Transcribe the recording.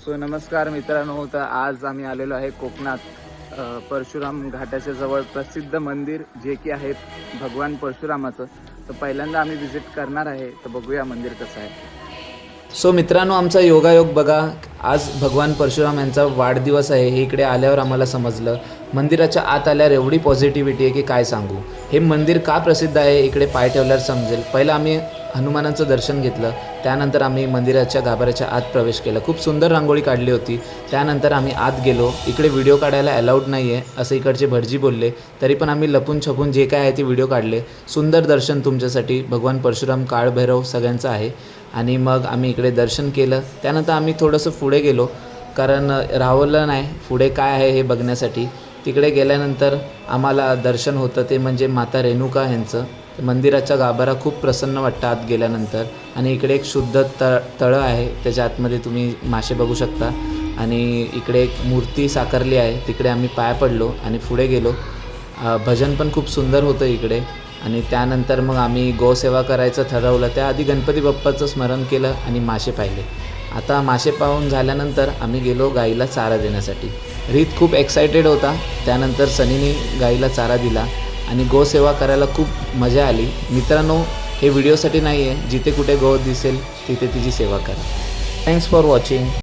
So नमस्कार मित्रांनो, तर आज आम्ही आलेलो आहे कोकणात परशुराम घाटाच्या जवळ प्रसिद्ध मंदिर जे की आहे भगवान परशुरामाचं. तर पहिल्यांदा आम्ही विजिट करणार आहे, तर बघूया मंदिर कसं आहे. सो मित्रांनो, आमचा योगायोग बघा, आज भगवान परशुराम यांचा वाढदिवस आहे. हे इकडे आल्यावर आम्हाला समजलं. मंदिराच्या आत आल्यावर एवढी पॉझिटिव्हिटी आहे की काय सांगू. हे मंदिर का प्रसिद्ध आहे इकडे पाय ठेवल्यावर समजेल. पहिलं आम्ही हनुमानाचं दर्शन घेतलं, त्यानंतर आम्ही मंदिराच्या गाभाऱ्याच्या आत प्रवेश केला. खूप सुंदर रांगोळी काढली होती. त्यानंतर आम्ही आत गेलो. इकडे व्हिडिओ काढायला अलाउड नाही आहे असं इकडचे भटजी बोलले, तरी पण आम्ही लपून छपून जे काय आहे ते व्हिडिओ काढले. सुंदर दर्शन तुमच्यासाठी. भगवान परशुराम, काळभैरव सगळ्यांचं आहे. आणि मग आम्ही इकडे दर्शन केलं. त्यानंतर आम्ही थोडंसं पुढे गेलो, कारण राहवलं नाही पुढे काय आहे हे बघण्यासाठी. तिकडे गेल्यानंतर आम्हाला दर्शन होतं ते म्हणजे माता रेणुका यांचं. मंदिराचा गाभारा खूप प्रसन्न वाटतं आत गेल्यानंतर. आणि इकडे एक शुद्ध तळं आहे, त्याच्या आतमध्ये तुम्ही मासे बघू शकता. आणि इकडे एक मूर्ती साकारली आहे, तिकडे आम्ही पाय पडलो आणि पुढे गेलो. भजन पण खूप सुंदर होतं इकडे. आणि त्यानंतर मग आम्ही गोसेवा करायचं ठरवलं. त्याआधी गणपती बाप्पाचं स्मरण केलं आणि मासे पाहिले. आता मासे पाहून झाल्यानंतर आम्ही गेलो गाईला चारा देण्यासाठी. रीत खूप एक्सायटेड होता. त्यानंतर सनीने गाईला चारा दिला आणि गोसेवा करायला खूप मजा आली. मित्रांनो, हे व्हिडिओसाठी नाही आहे, जिथे कुठे गो दिसेल तिथे तिची सेवा करा. Thanks for watching.